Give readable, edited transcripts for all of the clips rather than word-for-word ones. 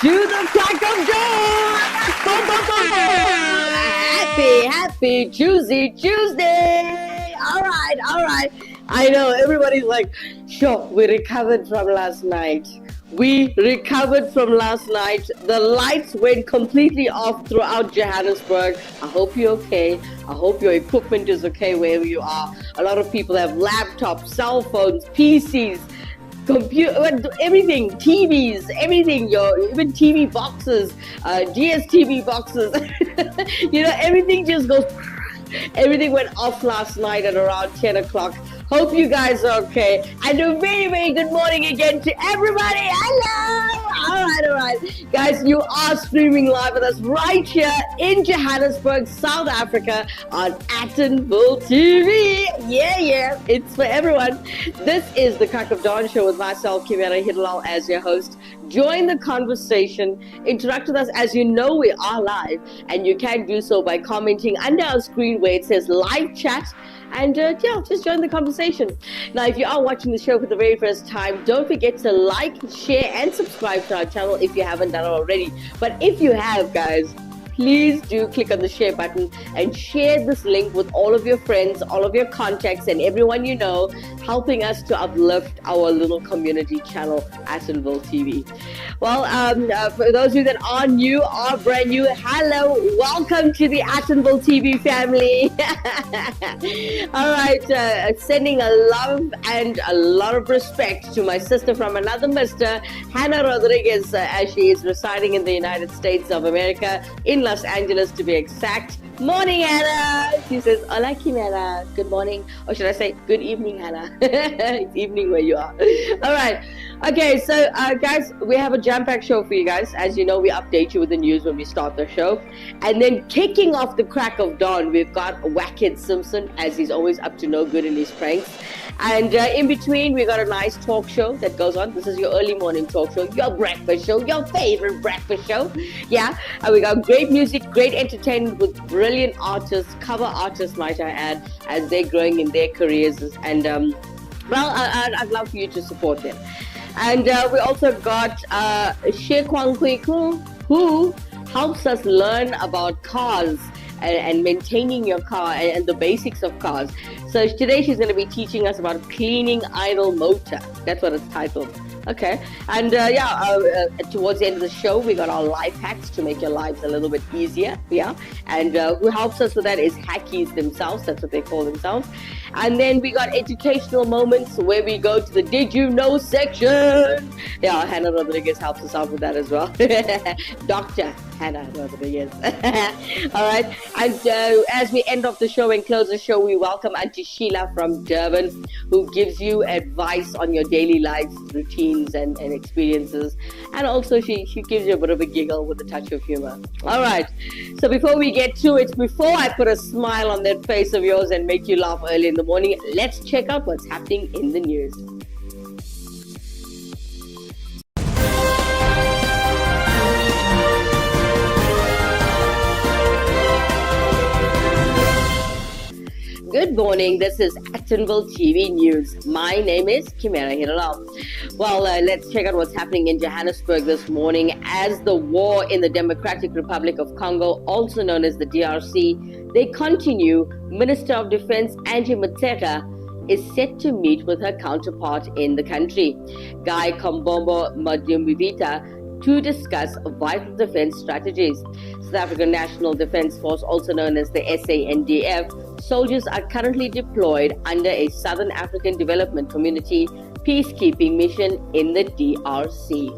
to the crack of dawn. Happy Tuesday. All right. I know everybody's like, sure, we recovered from last night. The lights went completely off throughout Johannesburg. I hope you're okay. I hope your equipment is okay wherever you are. A lot of people have laptops, cell phones, PCs, computer, everything, TVs, everything, even TV boxes, DSTV boxes. Everything just goes. Everything went off last night at around 10 o'clock. Hope you guys are okay. And a very, very good morning again to everybody. Hello. All right. Guys, you are streaming live with us right here in Johannesburg, South Africa on Attenville TV. Yeah. It's for everyone. This is the Crack of Dawn show with myself, Kimera, Heeralal, as your host. Join the conversation. Interact with us. As you know, we are live, and you can do so by commenting under our screen where it says live chat. And just join the conversation. Now, if you are watching the show for the very first time, don't forget to like, share, and subscribe to our channel if you haven't done it already. But if you have, guys, please do click on the share button and share this link with all of your friends, all of your contacts, and everyone you know, helping us to uplift our little community channel, Attenville TV. Well, for those of you that are new or brand new, hello, welcome to the Attenville TV family. All right, sending a love and a lot of respect to my sister from another mister, Hannah Rodriguez, as she is residing in the United States of America, in Los Angeles to be exact. Morning, Hannah. She says, hola, Kimera. Good morning. Or should I say, good evening, Hannah. It's evening where you are. All right. Okay, so guys, we have a jam-packed show for you guys. As you know, we update you with the news when we start the show. And then kicking off the crack of dawn, we've got Wackhead Simpson, as he's always up to no good in his pranks. And in between, we got a nice talk show that goes on. This is your early morning talk show, your breakfast show, your favorite breakfast show. Yeah, and we got great music, great entertainment with brilliant artists, cover artists, might I add, as they're growing in their careers. And I'd love for you to support them. And we also got She Kwang Kwiku, who helps us learn about cars and maintaining your car and the basics of cars. So today she's going to be teaching us about cleaning idle motor. That's what it's titled. Okay. And towards the end of the show, we got our life hacks to make your lives a little bit easier. Yeah. And who helps us with that is hackies themselves. That's what they call themselves. And then we got educational moments where we go to the Did You Know section. Yeah, Hannah Rodriguez helps us out with that as well. Dr. Hannah Rodriguez. All right. And as we end off the show and close the show, we welcome Auntie Sheila from Durban, who gives you advice on your daily life routines and experiences. And also she gives you a bit of a giggle with a touch of humor. All right. So before we get to it, before I put a smile on that face of yours and make you laugh early in the morning, let's check out what's happening in the news. Good morning, this is Attenville TV News. My name is Kimera Heeralal. Well, let's check out what's happening in Johannesburg this morning as the war in the Democratic Republic of Congo, also known as the DRC, they continue. Minister of Defense Angie Motshekga is set to meet with her counterpart in the country, Guy Kombombo Madumvita, to discuss vital defense strategies. South African National Defense Force, also known as the SANDF, soldiers are currently deployed under a Southern African Development Community peacekeeping mission in the DRC.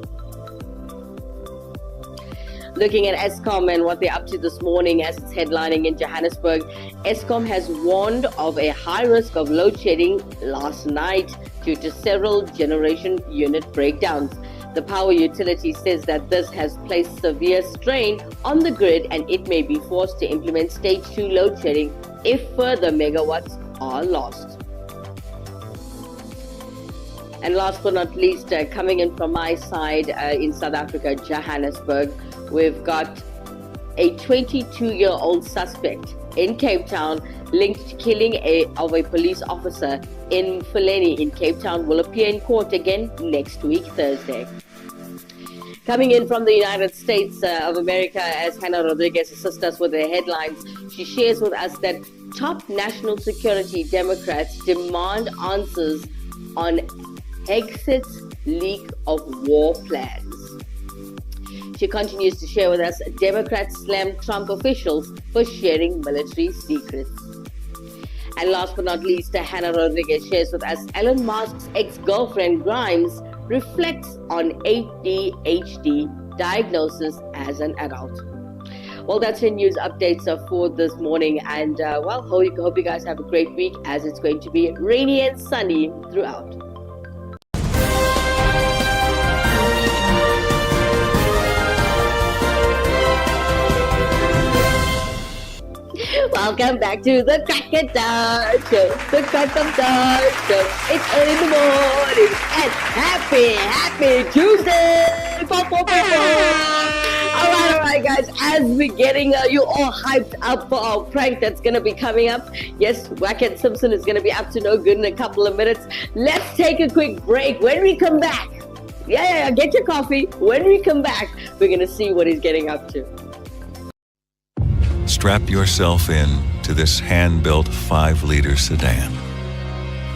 Looking at Eskom and what they're up to this morning as it's headlining in Johannesburg, Eskom has warned of a high risk of load shedding last night due to several generation unit breakdowns. The power utility says that this has placed severe strain on the grid and it may be forced to implement stage 2 load shedding if further megawatts are lost. And last but not least, coming in from my side in South Africa, Johannesburg, we've got a 22-year-old suspect in Cape Town linked to killing of a police officer in Mfuleni in Cape Town will appear in court again next week, Thursday. Coming in from the United States of America, as Hannah Rodriguez assists us with the headlines, she shares with us that top national security Democrats demand answers on Hexit's leak of war plans. She continues to share with us Democrats slam Trump officials for sharing military secrets. And last but not least, Hannah Rodriguez shares with us Elon Musk's ex-girlfriend Grimes reflects on ADHD diagnosis as an adult. Well, that's your news updates for this morning. And hope you guys have a great week, as it's going to be rainy and sunny throughout. Welcome back to the Crack of Dawn Show. The Crack of Dawn Show. It's early in the morning and happy Tuesday. All right, guys. As we're getting you all hyped up for our prank that's going to be coming up. Yes, Wackett Simpson is going to be up to no good in a couple of minutes. Let's take a quick break. When we come back, get your coffee. When we come back, we're going to see what he's getting up to. Strap yourself in to this hand-built 5-liter sedan.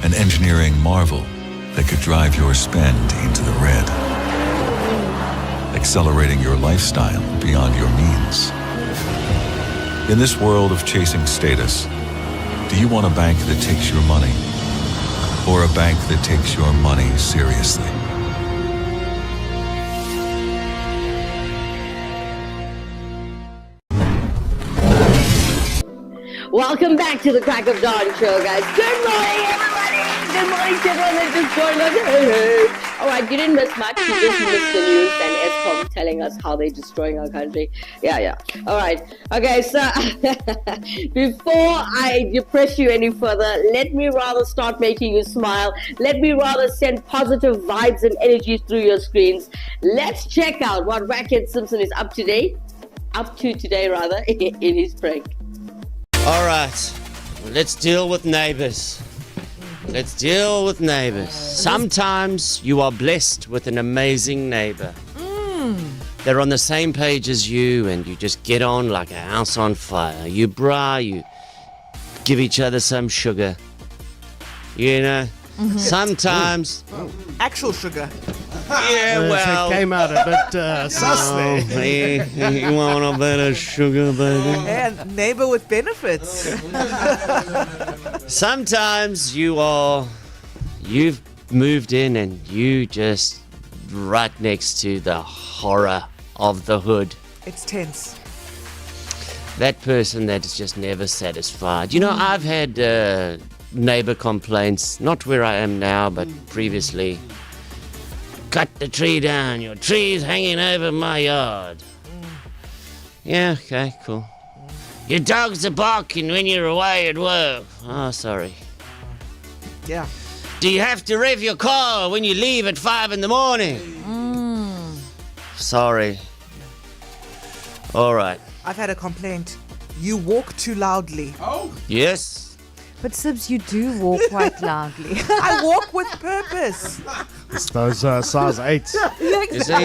An engineering marvel that could drive your spend into the red. Accelerating your lifestyle beyond your means. In this world of chasing status, do you want a bank that takes your money? Or a bank that takes your money seriously? Welcome back to the Crack of Dawn Show, guys. Good morning, everybody. Good morning to everyone that just joined us. Hey. All right, you didn't miss much. You just missed the news and ESCOM telling us how they're destroying our country. Yeah. All right. Okay, so before I depress you any further, let me rather start making you smile. Let me rather send positive vibes and energies through your screens. Let's check out what Wackett Simpson is up to today, in his prank. All right, let's deal with neighbors. Sometimes you are blessed with an amazing neighbor. They're on the same page as you and you just get on like a house on fire. You give each other some sugar. You know, sometimes... Actual sugar. Yeah, well... It came out a bit sus there. You want a bit of sugar, baby? And neighbor with benefits. Sometimes you've moved in and you just right next to the horror of the hood. It's tense. That person that is just never satisfied. You know, I've had neighbor complaints, not where I am now, but previously. Cut the tree down, your tree's hanging over my yard. Yeah, okay, cool. Your dogs are barking when you're away at work. Oh, sorry. Yeah. Do you have to rev your car when you leave at 5 in the morning? Sorry. All right. I've had a complaint. You walk too loudly. Oh. Yes. But Sibs, you do walk quite loudly. I walk with purpose. It's those size 8s. You see?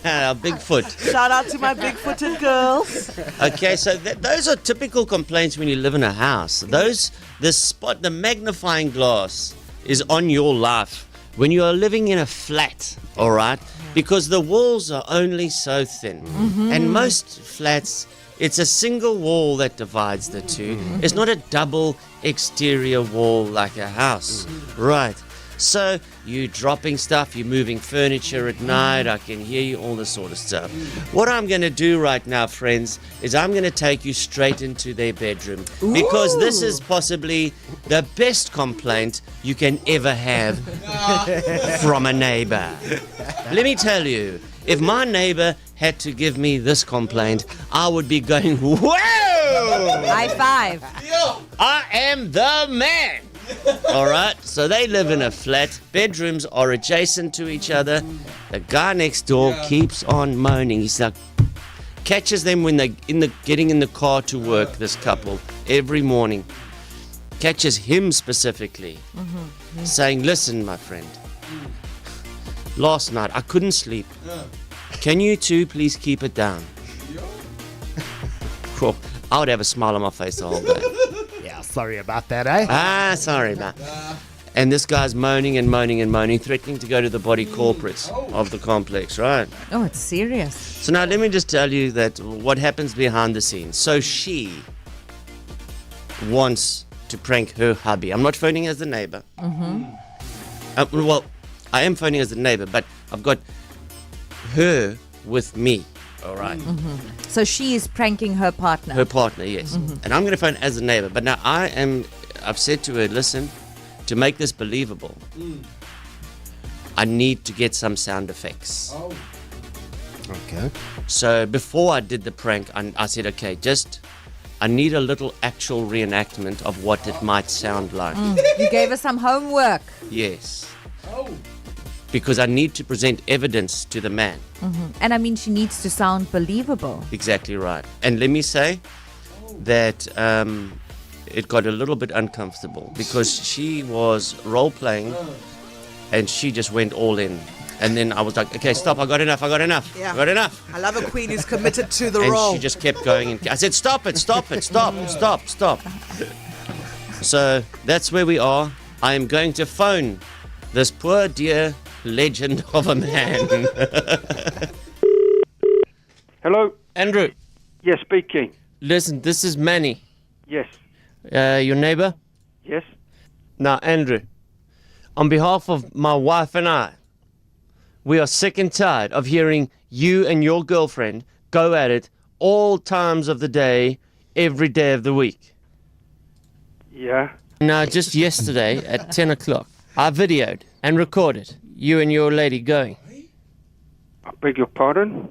A Bigfoot. Shout out to my big-footed girls. Okay, so those are typical complaints when you live in a house. The magnifying glass is on your life when you are living in a flat, all right? Because the walls are only so thin. And most flats, it's a single wall that divides the two. It's not a double exterior wall like a house. Right. So you dropping stuff, you're moving furniture at night, I can hear you, all this sort of stuff. What I'm going to do right now, friends, is I'm going to take you straight into their bedroom. Because this is possibly the best complaint you can ever have from a neighbor. Let me tell you, if my neighbor had to give me this complaint, I would be going, whoa! High five. I am the man. All right, so they live in a flat. Bedrooms are adjacent to each other. The guy next door keeps on moaning. He's like, catches them when they're getting in the car to work. This couple every morning catches him specifically, saying, "Listen, my friend, Last night, I couldn't sleep. Can you two please keep it down? Cool. I would have a smile on my face the whole day. Yeah, sorry about that, eh? Sorry, man. And this guy's moaning and moaning and moaning, threatening to go to the body corporates of the complex, right? Oh, it's serious. So now let me just tell you that what happens behind the scenes. So she wants to prank her hubby. I'm not phoning as the neighbor. Well, I am phoning as the neighbor, but I've got her with me. All right. So she is pranking her partner. Her partner, yes. And I'm going to phone as a neighbor. But now I've said to her, listen, to make this believable, I need to get some sound effects. Okay. So before I did the prank, I said, okay, I need a little actual reenactment of what it might sound like. You gave her some homework. Yes. Because I need to present evidence to the man. And I mean, she needs to sound believable. Exactly right. And let me say that it got a little bit uncomfortable because she was role-playing and she just went all in. And then I was like, okay, stop, I got enough. Yeah. I got enough. I love a queen who's committed to the And role. she just kept going. And I said, stop it. Stop. So that's where we are. I am going to phone this poor dear legend of a man. Hello? Andrew, Yes, speaking. listen, this is Manny, Yes. your neighbor. Yes. Now, Andrew, on behalf of my wife and I, we are sick and tired of hearing you and your girlfriend go at it all times of the day, every day of the week. Yeah. Now, just yesterday at 10 o'clock, I videoed and recorded you and your lady going. I beg your pardon?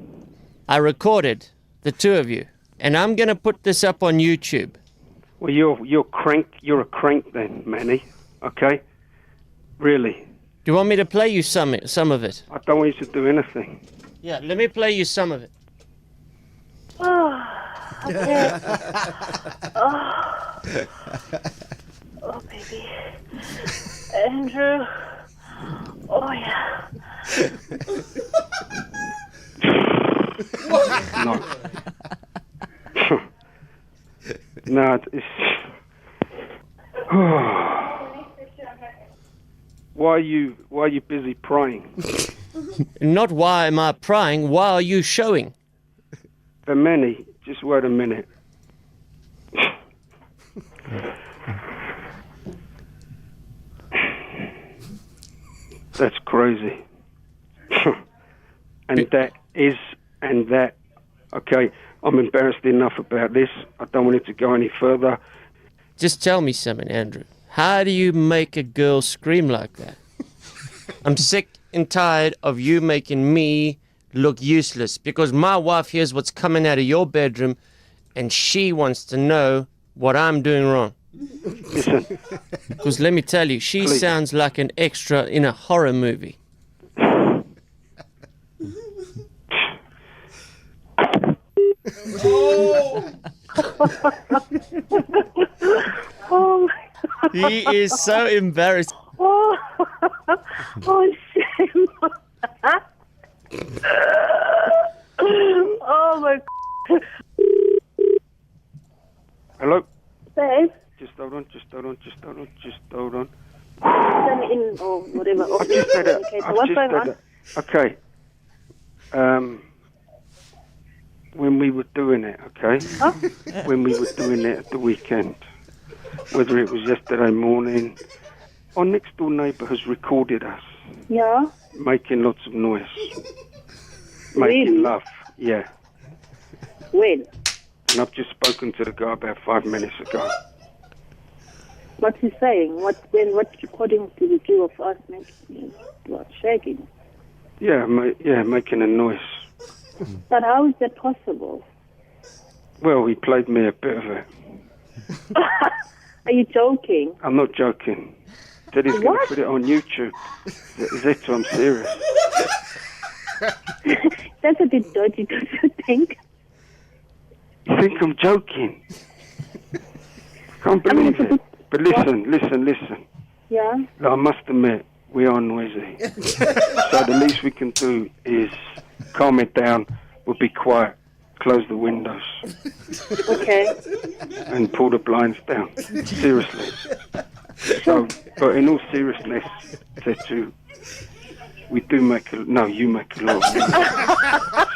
I recorded the two of you, and I'm going to put this up on YouTube. Well, you're crank. You're a crank then, Manny. Okay? Really. Do you want me to play you some of it? I don't want you to do anything. Yeah, let me play you some of it. Oh, baby. Andrew. Oh, yeah. No. No, it's... Why are you busy prying? Not why am I prying, why are you showing? But Manny, just wait a minute. That's crazy. And that. Okay, I'm embarrassed enough about this. I don't want it to go any further. Just tell me something, Andrew. How do you make a girl scream like that? I'm sick and tired of you making me look useless because my wife hears what's coming out of your bedroom and she wants to know what I'm doing wrong. Listen, Because let me tell you, she Please. sounds like an extra in a horror movie. Oh, my He is so embarrassed. Oh, oh shame. Oh, my hello? babe. Just hold on. Send me in or whatever. I've just had a... Okay, so what's going on? Okay. When we were doing it, okay? Huh? When we were doing it at the weekend, whether it was yesterday morning, our next door neighbour has recorded us Yeah? making lots of noise. Really? Making love, yeah. When? And I've just spoken to the guy about 5 minutes ago. What's he saying? What recording did you do of us making shaking? Yeah, making a noise. But how is that possible? Well, he played me a bit of it. Are you joking? I'm not joking. Said he's going to What? put it on YouTube. Zito, I'm serious. That's a bit dirty, don't you think? You think I'm joking? Can't I mean, believe it. But listen. Yeah? I must admit, we are noisy. So the least we can do is calm it down. We'll be quiet. Close the windows. Okay. And pull the blinds down. Seriously. So, but in all seriousness, Tetu, we do make you make a lot of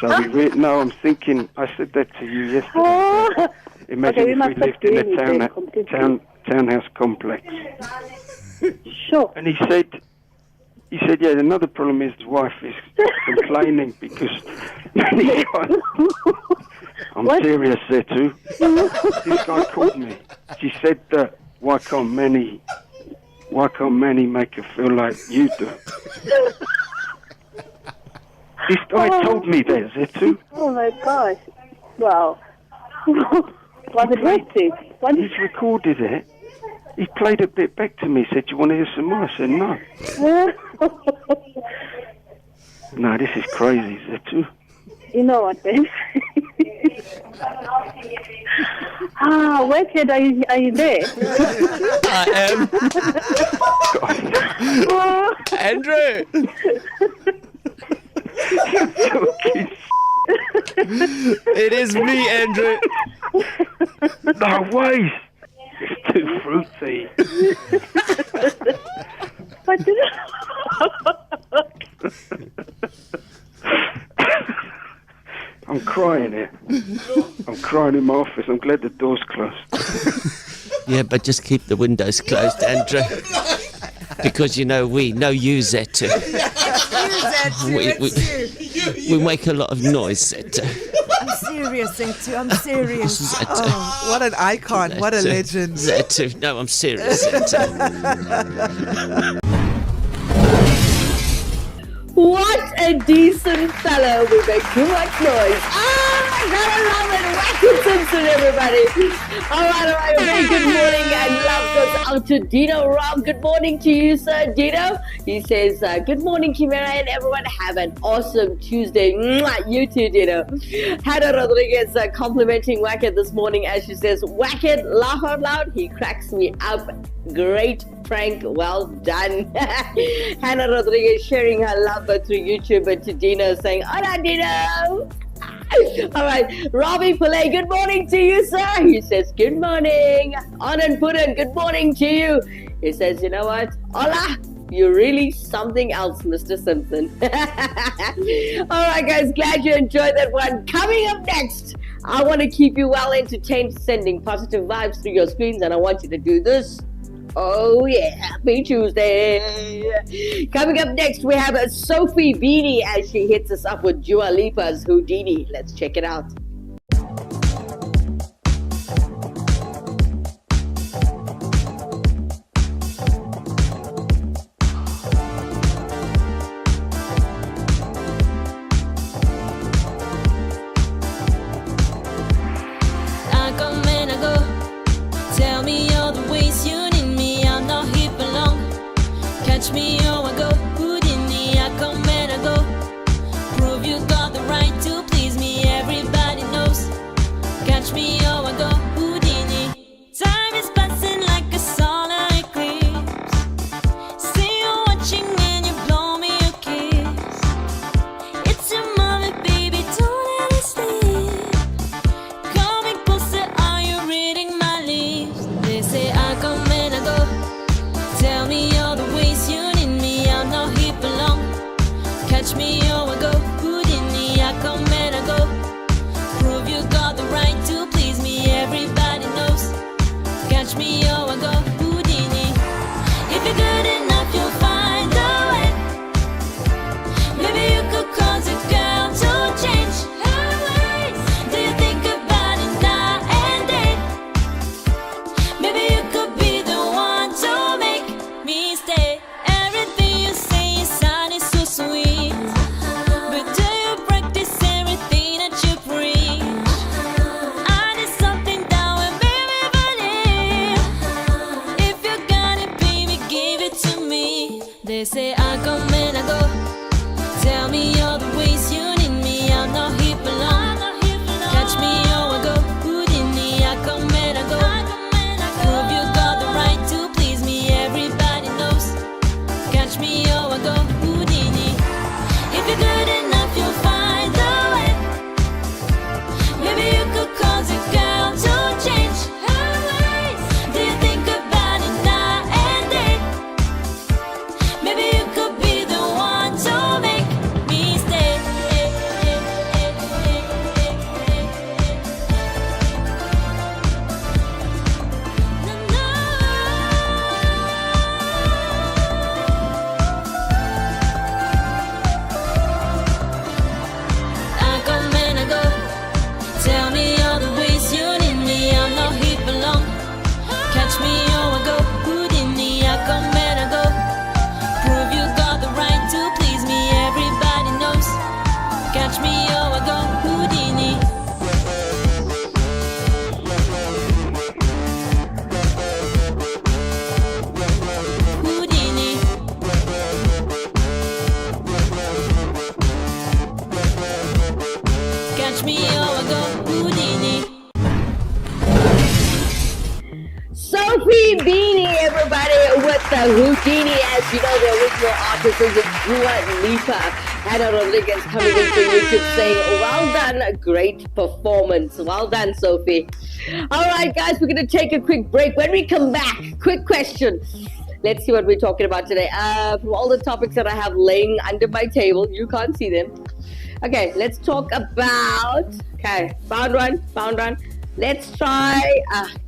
money. So no, I'm thinking, I said that to you yesterday. Imagine if we lived in a townhouse complex. Sure. And he said, yeah, another problem is his wife is complaining because I'm serious there too. This guy called me. She said that why can't many make her feel like you do? This guy told me that, Zetu. Oh my gosh. Wow. Was it hectic? He's recorded it. He played a bit back to me, said, "Do you want to hear some more?" I said, "No." No, this is crazy, Zetu. You know what, babe? Wicked, are you there? I am. Andrew! It is me, Andrew. No way. It's too fruity. What did I'm crying here. I'm crying in my office. I'm glad the door's closed. Yeah, but just keep the windows closed, Andrew. Because, you know, we know you, Zetu. We make a lot of noise, Zetu. I'm serious, Zetu. I'm serious. Zetu. Oh, what an icon. What a legend. Zetu. No, I'm serious, Zetu. What a decent fellow. We make too much noise. Gotta love it. Wacky Simpson, everybody. All right. Very good morning, and love goes out to Dino Ram. Good morning to you, sir, Dino. He says, good morning, Kimera, and everyone. Have an awesome Tuesday. Mwah, you too, Dino. Hannah Rodriguez complimenting Wackett this morning as she says, Wackett, laugh out loud. He cracks me up. Great prank, well done. Hannah Rodriguez sharing her love through YouTube, and to Dino saying, hola, Dino. All right, Robbie Pillay, good morning to you, sir. He says, good morning. Anand Puran, good morning to you. He says, you know what? Hola, you're really something else, Mr. Simpson. All right, guys, glad you enjoyed that one. Coming up next, I want to keep you well entertained, sending positive vibes through your screens, and I want you to do this. Oh yeah, happy Tuesday. Coming up next, we have a Sophie Beanie as she hits us up with Dua Lipa's Houdini. Let's check it out. I come and I go. Tell me all the ways you need me. I'm not here for long. Catch me or I go. Houdini, I come and I go. Prove you got the right to please me. Everybody knows. Catch me or I go. Houdini. Time is passing like a solar eclipse. See you watching and you blow me a kiss. It's your moment, baby. Don't let it sleep. Coming closer, are you reading my lips? They say I come and I go. Tell me all the ways you need me. I'm not here for long. Catch me or I go. Houdini, I come and I go. Prove you got the right to please me. Everybody knows. Catch me or I go. Houdini. If you're good enough, you'll find a way. Maybe you could cause a girl to change her ways. Do you think about it night and day? Maybe you could be the one to make me stay. Everything you say is sounding so sweet. But do you practice everything that you preach? I need something that will make me believe. If you got it, baby, give it to me. They say I come and I go. Tell me all the ways you need me. I'm not here for long. Catch me or I go. Houdini, I come and I go. Prove you got the right to please me. Everybody knows. Catch me Houdini, as you know, the original artist is Dua Lipa. Hannah Rodriguez coming into YouTube saying, well done, a great performance. Well done, Sophie. All right, guys, we're going to take a quick break. When we come back, quick question. Let's see what we're talking about today. From all the topics that I have laying under my table, you can't see them. Okay, let's talk about, found one. Let's try,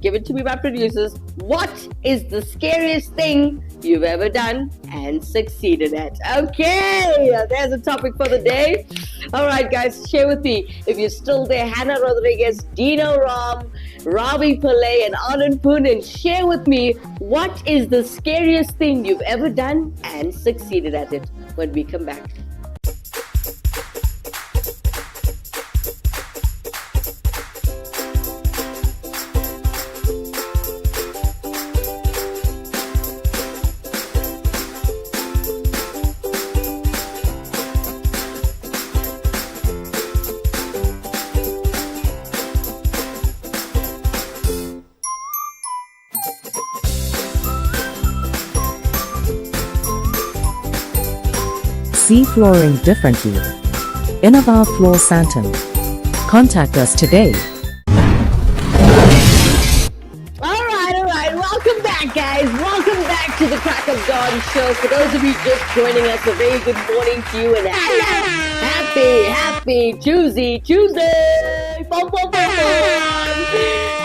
give it to me, my producers. What is the scariest thing you've ever done and succeeded at? Okay, there's a topic for the day. All right, guys, share with me. If you're still there, Hannah Rodriguez, Dino Ram, Ravi Pillai, and Anand Poonen, share with me what is the scariest thing you've ever done and succeeded at it when we come back. See flooring differently. Innova Floor Santam. Contact us today. All right. Welcome back, guys. Welcome back to the Crack of Dawn show. For those of you just joining us, a very good morning to you and happy Tuesday. Boom, boom, boom, boom.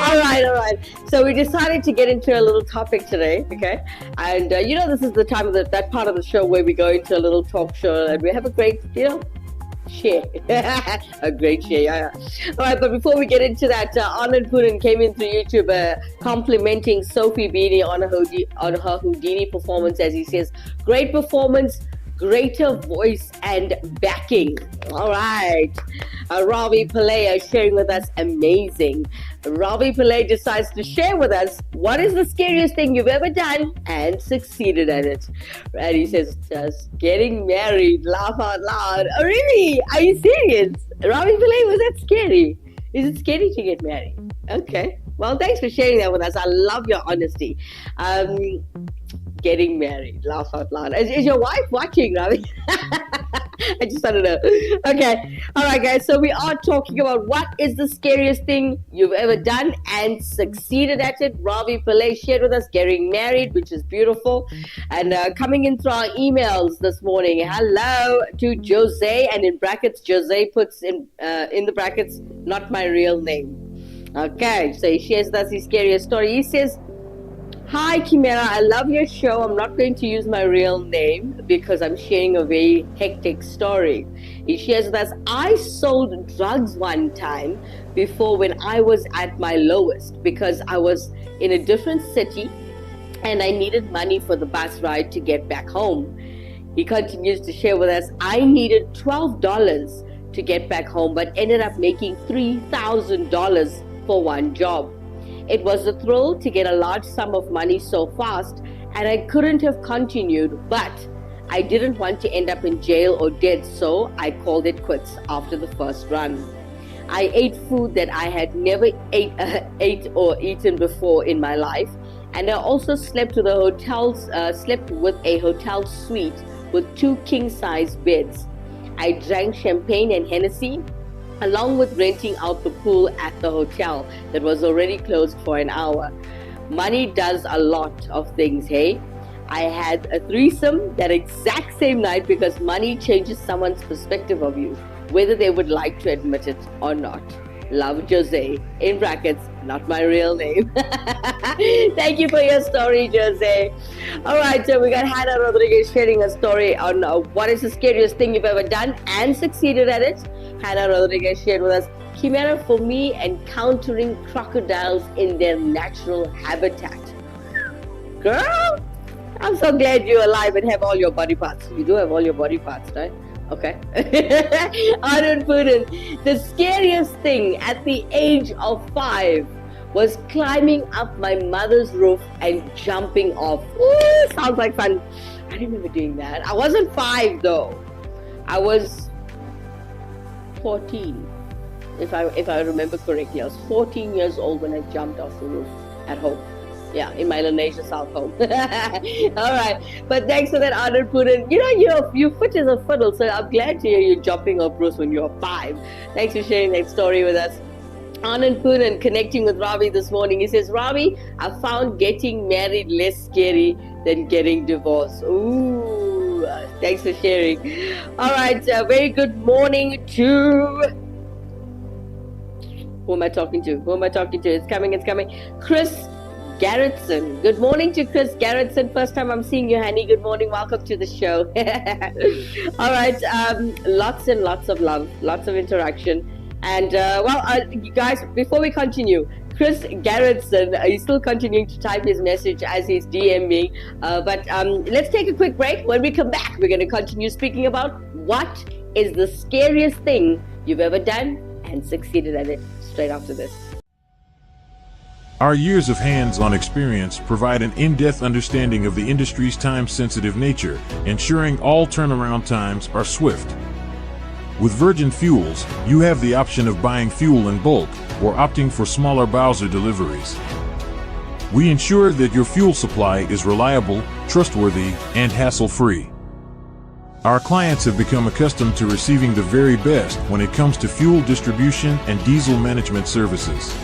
All right. So we decided to get into a little topic today, okay? And this is the time of that part of the show where we go into a little talk show and we have a great, share. A great share, yeah. All right, but before we get into that, Anand Poonen came in through YouTube complimenting Sophie Beanie on her Houdini performance, as he says, great performance, greater voice and backing. All right. Ravi Pillai sharing with us, amazing. Ravi Pillai decides to share with us what is the scariest thing you've ever done and succeeded at it. And he says, just getting married, laugh out loud. Oh, really? Are you serious? Ravi Pillai, was that scary? Is it scary to get married? Okay. Well, thanks for sharing that with us. I love your honesty. Getting married, laugh out loud. Is your wife watching, Ravi? I just don't know. Okay. All right, guys. So we are talking about what is the scariest thing you've ever done and succeeded at it. Ravi Pillai shared with us getting married, which is beautiful. And coming in through our emails this morning. Hello to Jose, and in brackets, Jose puts in the brackets, not my real name. Okay. So he shares with us his scariest story. He says, hi Kimera, I love your show. I'm not going to use my real name because I'm sharing a very hectic story. He shares with us, I sold drugs one time before when I was at my lowest because I was in a different city and I needed money for the bus ride to get back home. He continues to share with us, I needed $12 to get back home but ended up making $3,000 for one job. It was a thrill to get a large sum of money so fast, and I couldn't have continued, but I didn't want to end up in jail or dead, so I called it quits after the first run. I ate food that I had never ate or eaten before in my life, and I also slept with a hotel suite with 2 king-size beds. I drank champagne and Hennessy, along with renting out the pool at the hotel that was already closed for an hour. Money does a lot of things, hey? I had a threesome that exact same night because money changes someone's perspective of you, whether they would like to admit it or not. Love, Jose. In brackets, not my real name. Thank you for your story, Jose. All right, so we got Hannah Rodriguez sharing a story on what is the scariest thing you've ever done and succeeded at it. Hannah Rodriguez shared with us, Kimera, for me, encountering crocodiles in their natural habitat. Girl, I'm so glad you're alive and have all your body parts. You do have all your body parts, right? Okay. Anand Poonen, the scariest thing at the age of 5 was climbing up my mother's roof and jumping off. Ooh, sounds like fun. I remember doing that. I wasn't 5 though. I was 14, if I remember correctly. I was 14 years old when I jumped off the roof at home. Yeah, in my Lanesha South home. All right. But thanks for that, Anand Puran. You know, your foot is a fiddle, so I'm glad to hear you jumping off Bruce when you're 5. Thanks for sharing that story with us. Anand Puran connecting with Ravi this morning. He says, Ravi, I found getting married less scary than getting divorced. Ooh, thanks for sharing. All right, very good morning to... Who am I talking to? It's coming. Chris Garrettson. Good morning to Chris Garrettson. First time I'm seeing you, honey. Good morning. Welcome to the show. All right, lots and lots of love, lots of interaction. And you guys, before we continue, Chris Garrettson, he's still continuing to type his message as he's DMing. But let's take a quick break. When we come back, we're going to continue speaking about what is the scariest thing you've ever done and succeeded at it. Straight after this. Our years of hands-on experience provide an in-depth understanding of the industry's time-sensitive nature, ensuring all turnaround times are swift. With Virgin Fuels, you have the option of buying fuel in bulk or opting for smaller Bowser deliveries. We ensure that your fuel supply is reliable, trustworthy, and hassle-free. Our clients have become accustomed to receiving the very best when it comes to fuel distribution and diesel management services.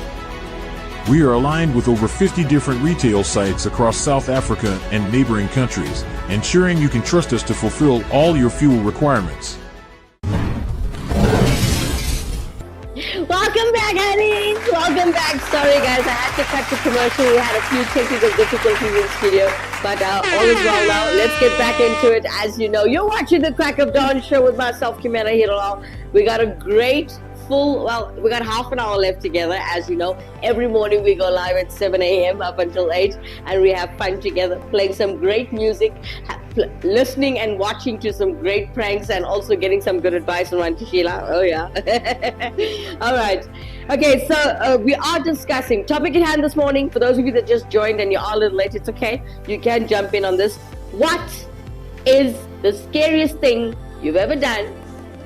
We are aligned with over 50 different retail sites across South Africa and neighboring countries, ensuring you can trust us to fulfill all your fuel requirements. Welcome back, honey. Welcome back. Sorry, guys, I had to cut the commercial. We had a few technical difficulties in the studio, but all is well now. Let's get back into it. As you know, you're watching the Crack of Dawn show with myself, Kimera, Heeralal. We got a great we got half an hour left together. As you know, every morning we go live at 7 a.m. up until 8, and we have fun together, playing some great music, listening and watching to some great pranks, and also getting some good advice from Auntie Sheila. Oh yeah. All right. Okay, so we are discussing topic at hand this morning. For those of you that just joined and you're all a little late, it's okay. You can jump in on this. What is the scariest thing you've ever done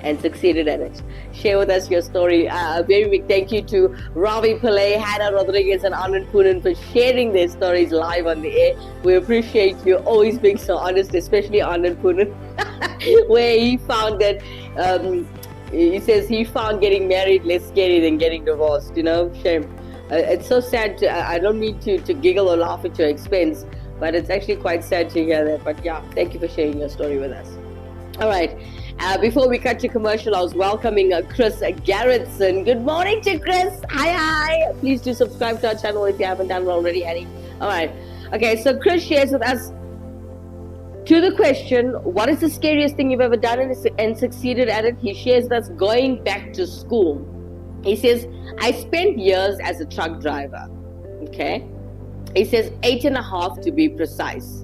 and succeeded at it? Share with us your story. A very big thank you to Ravi Pillai, Hannah Rodriguez, and Anand Puran for sharing their stories live on the air. We appreciate you always being so honest, especially Anand Puran, where he found that he says he found getting married less scary than getting divorced. You know, shame. It's so sad. I don't mean to giggle or laugh at your expense, but it's actually quite sad to hear that. But yeah, thank you for sharing your story with us. All right. Before we cut to commercial, I was welcoming Chris Garrettson. Good morning to Chris. Hi. Please do subscribe to our channel if you haven't done it already, Annie. All right. Okay, so Chris shares with us to the question, what is the scariest thing you've ever done and succeeded at it? He shares with us going back to school. He says, I spent years as a truck driver. Okay. He says 8.5 to be precise.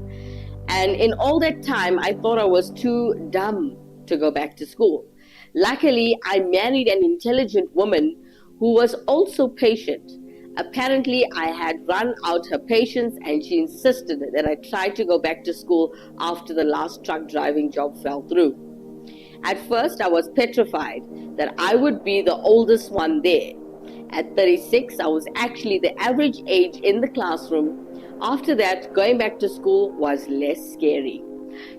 And in all that time, I thought I was too dumb to go back to school. Luckily, I married an intelligent woman who was also patient. Apparently, I had run out her patience and she insisted that I try to go back to school after the last truck driving job fell through. At first, I was petrified that I would be the oldest one there. At 36, I was actually the average age in the classroom. After that, going back to school was less scary.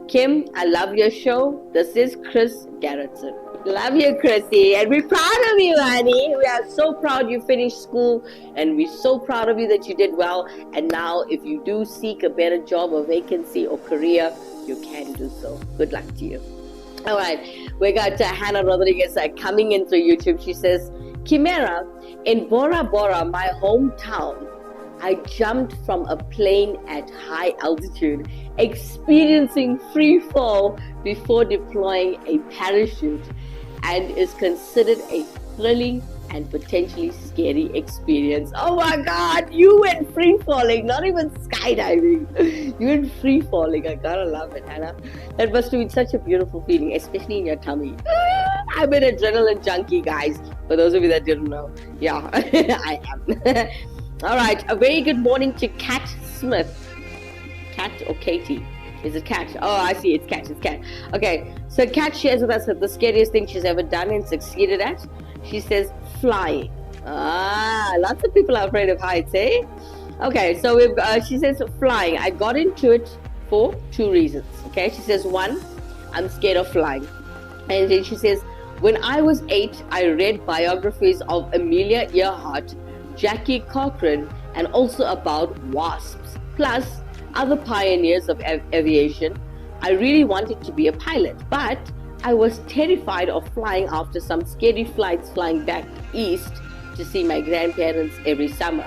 Kim, I love your show. This is Chris Garrettson. Love you, Chrissy. And we're proud of you, honey. We are so proud you finished school. And we're so proud of you that you did well. And now, if you do seek a better job or vacancy or career, you can do so. Good luck to you. All right. We got Hannah Rodriguez coming in through YouTube. She says, Kimera, in Bora Bora, my hometown, I jumped from a plane at high altitude, experiencing free fall before deploying a parachute, and is considered a thrilling and potentially scary experience. Oh my God, you went free falling, not even skydiving. You went free falling. I gotta love it, Hannah. That must have been such a beautiful feeling, especially in your tummy. I'm an adrenaline junkie, guys. For those of you that didn't know, yeah, I am. All right, a very good morning to Kat Smith. Kat or Katie? Is it Kat? Oh, I see, it's Kat. Okay, so Kat shares with us the scariest thing she's ever done and succeeded at. She says, flying. Lots of people are afraid of heights, eh? Okay, so she says flying. I got into it for 2 reasons. Okay, she says 1, I'm scared of flying. And then she says, when I was 8, I read biographies of Amelia Earhart, Jackie Cochran, and also about wasps, plus other pioneers of aviation. I really wanted to be a pilot, but I was terrified of flying after some scary flights flying back east to see my grandparents every summer.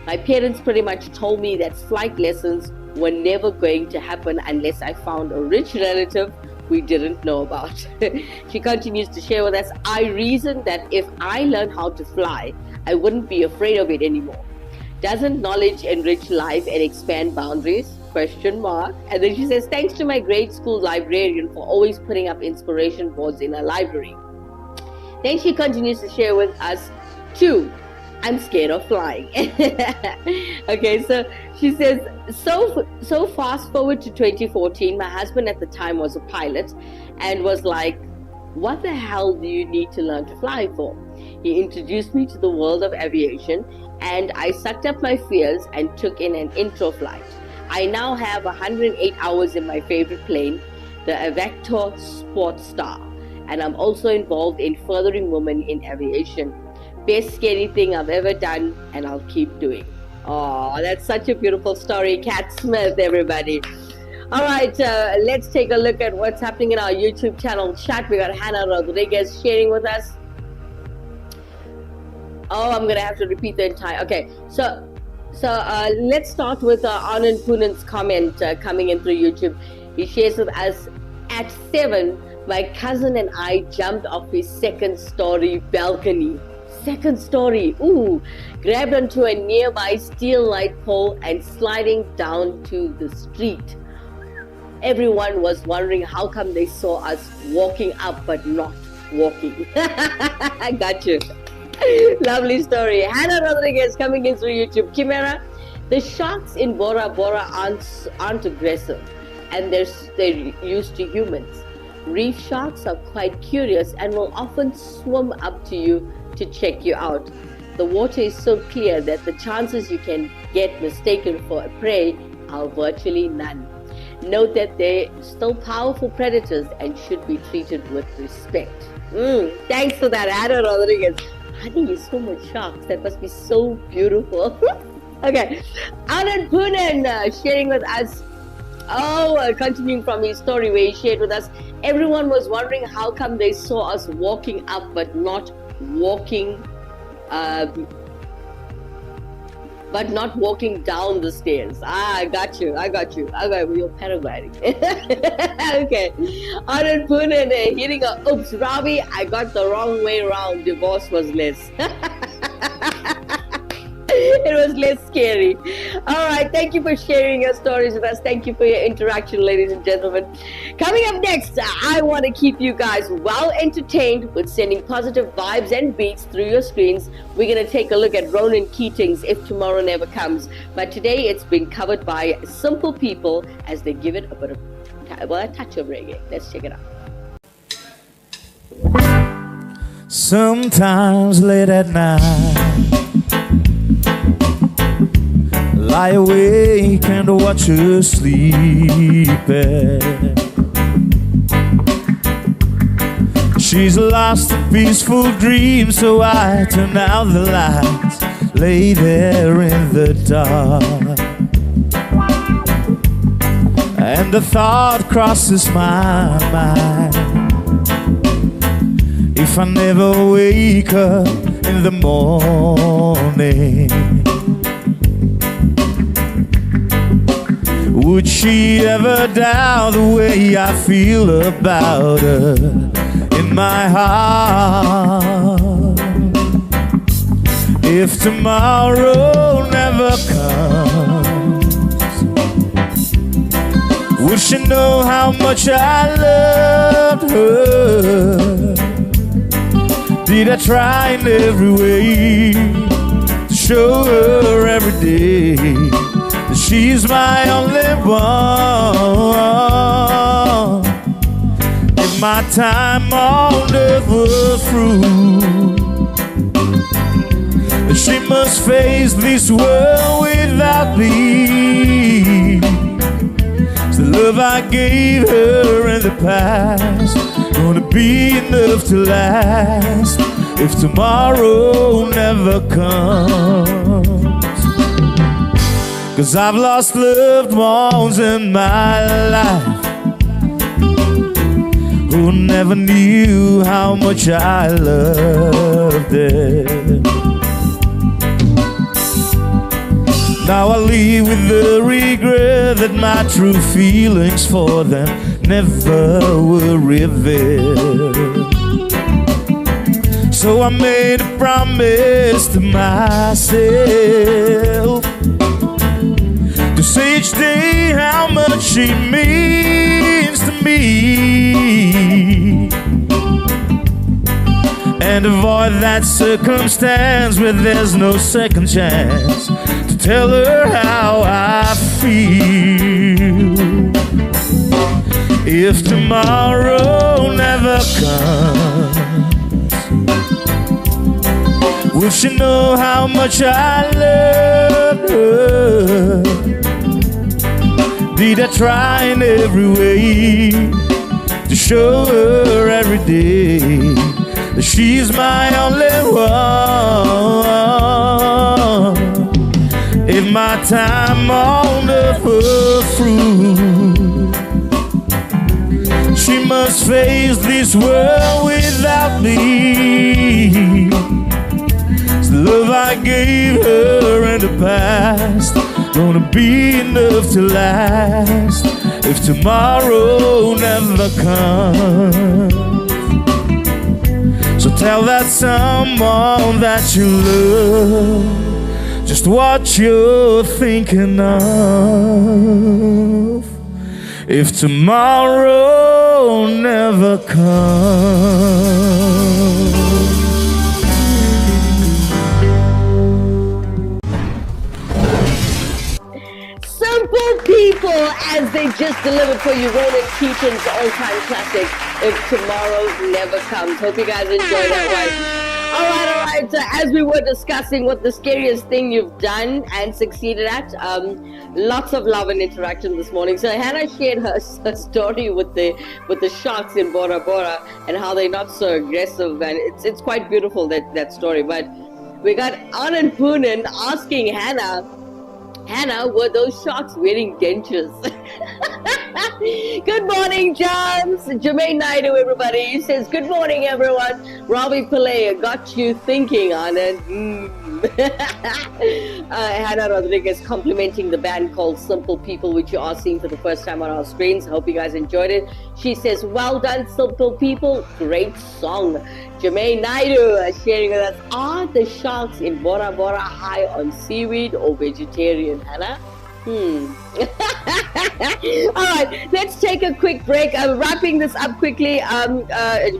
My parents pretty much told me that flight lessons were never going to happen unless I found a rich relative we didn't know about. She continues to share with us, I reasoned that if I learned how to fly, I wouldn't be afraid of it anymore. Doesn't knowledge enrich life and expand boundaries? Question mark. And then she says, thanks to my grade school librarian for always putting up inspiration boards in her library. Then she continues to share with us, 2, I'm scared of flying. Okay, so she says, so fast forward to 2014, my husband at the time was a pilot and was like, what the hell do you need to learn to fly for? He introduced me to the world of aviation and I sucked up my fears and took in an intro flight. I now have 108 hours in my favorite plane, the Avactor Sport Star, and I'm also involved in furthering women in aviation. Best scary thing I've ever done, and I'll keep doing. Oh, that's such a beautiful story. Kat Smith, everybody. All right, let's take a look at what's happening in our YouTube channel chat. We got Hannah Rodriguez sharing with us. Oh, I'm going to have to repeat the entire... Okay, so let's start with Anand Poonan's comment coming in through YouTube. He shares with us, at 7, my cousin and I jumped off his 2nd-story balcony. 2nd story, grabbed onto a nearby steel light pole and sliding down to the street. Everyone was wondering how come they saw us walking up but not walking. I got you. Lovely story. Hannah Rodriguez coming in through YouTube. Kimera, the sharks in Bora Bora aren't aggressive and they're used to humans. Reef sharks are quite curious and will often swim up to you to check you out. The water is so clear that the chances you can get mistaken for a prey are virtually none. Note that they're still powerful predators and should be treated with respect. Thanks for that, Hannah Rodriguez. Honey, you so much sharks. That must be so beautiful. Okay, Anand Poonan sharing with us. Continuing from his story where he shared with us, everyone was wondering how come they saw us walking up but not walking down the stairs. I got you. You're paragliding. Okay. Anand Poonan hitting a oops, Robbie, I got the wrong way around. Divorce was less. It was less scary. All right. Thank you for sharing your stories with us. Thank you for your interaction, ladies and gentlemen. Coming up next, I want to keep you guys well entertained with sending positive vibes and beats through your screens. We're going to take a look at Ronan Keating's If Tomorrow Never Comes. But today it's been covered by Simple People as they give it a bit of, a touch of reggae. Let's check it out. Sometimes late at night, lie awake and watch her sleeping. She's lost a peaceful dream, so I turn out the lights, lay there in the dark. And the thought crosses my mind, if I never wake up in the morning, would she ever doubt the way I feel about her in my heart? If tomorrow never comes, would she know how much I loved her? Did I try in every way to show her every day that she's my only one? If my time on earth was through, She must face this world without me. The love I gave her in the past gonna be enough to last if tomorrow never comes. 'Cause I've lost loved ones in my life who never knew how much I loved them. Now I live with the regret that my true feelings for them never were revealed. So I made a promise to myself to say each day how much she means to me, and avoid that circumstance where there's no second chance to tell her how I feel. If tomorrow never comes, will she know how much I love her? Did I try in every way to show her every day that she's my only one? If my time on earth were through, she must face this world without me. The love I gave her in the past gonna be enough to last if tomorrow never comes. So tell that someone that you love just what you're thinking of if tomorrow never comes. Simple People, as they just delivered for you Ronan Keaton's all-time classic, If Tomorrow Never Comes. Hope you guys enjoyed that one. All right. So as we were discussing what the scariest thing you've done and succeeded at, lots of love and interaction this morning. So Hannah shared her story with the sharks in Bora Bora and how they're not so aggressive, and it's quite beautiful, that story. But we got Anand Poonen asking Hannah, were those sharks wearing dentures? Good morning, Jams. Jermaine Naidu, everybody. He says, good morning, everyone. Ravi Pillay, got you thinking, Anand. Hannah Rodriguez complimenting the band called Simple People, which you are seeing for the first time on our screens. I hope you guys enjoyed it. She says, well done, Simple People. Great song. Jermaine Naidu sharing with us, are the sharks in Bora Bora high on seaweed or vegetarian, Hannah? Alright, let's take a quick break. I'm wrapping this up quickly.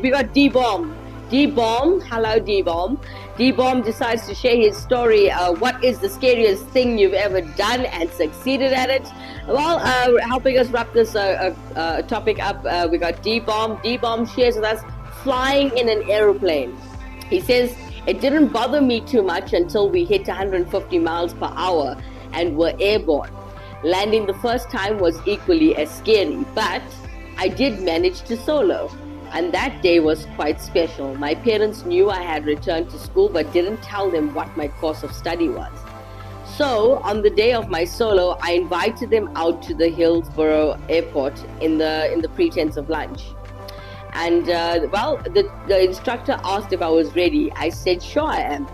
We got D-Bomb. Hello D-Bomb. D-Bomb decides to share his story. What is the scariest thing you've ever done and succeeded at it? Well, helping us wrap this topic up, we got D-Bomb. D-Bomb shares with us flying in an aeroplane. He says, it didn't bother me too much until we hit 150 miles per hour and were airborne. Landing the first time was equally as scary, but I did manage to solo. And that day was quite special. My parents knew I had returned to school but didn't tell them what my course of study was. So on the day of my solo, I invited them out to the Hillsborough airport in the pretense of lunch. And the instructor asked if I was ready. I said, sure I am.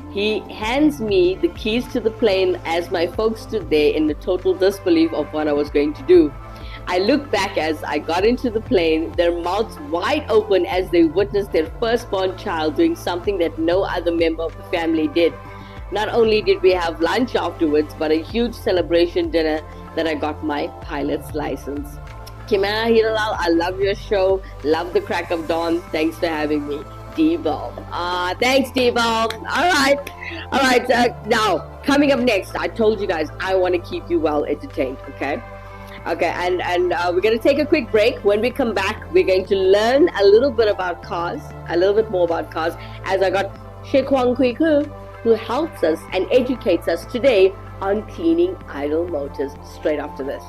He hands me the keys to the plane as my folks stood there in the total disbelief of what I was going to do. I looked back as I got into the plane, their mouths wide open as they witnessed their firstborn child doing something that no other member of the family did. Not only did we have lunch afterwards, but a huge celebration dinner that I got my pilot's license. Kimera, Heeralal, I love your show. Love the crack of dawn. Thanks for having me. D-Bulb. Thanks, D-Bulb. All right. Now, coming up next, I told you guys I want to keep you well entertained, okay? Okay, and we're going to take a quick break. When we come back, we're going to learn a little bit more about cars, as I got Shekwang Kwiku who helps us and educates us today on cleaning idle motors straight after this.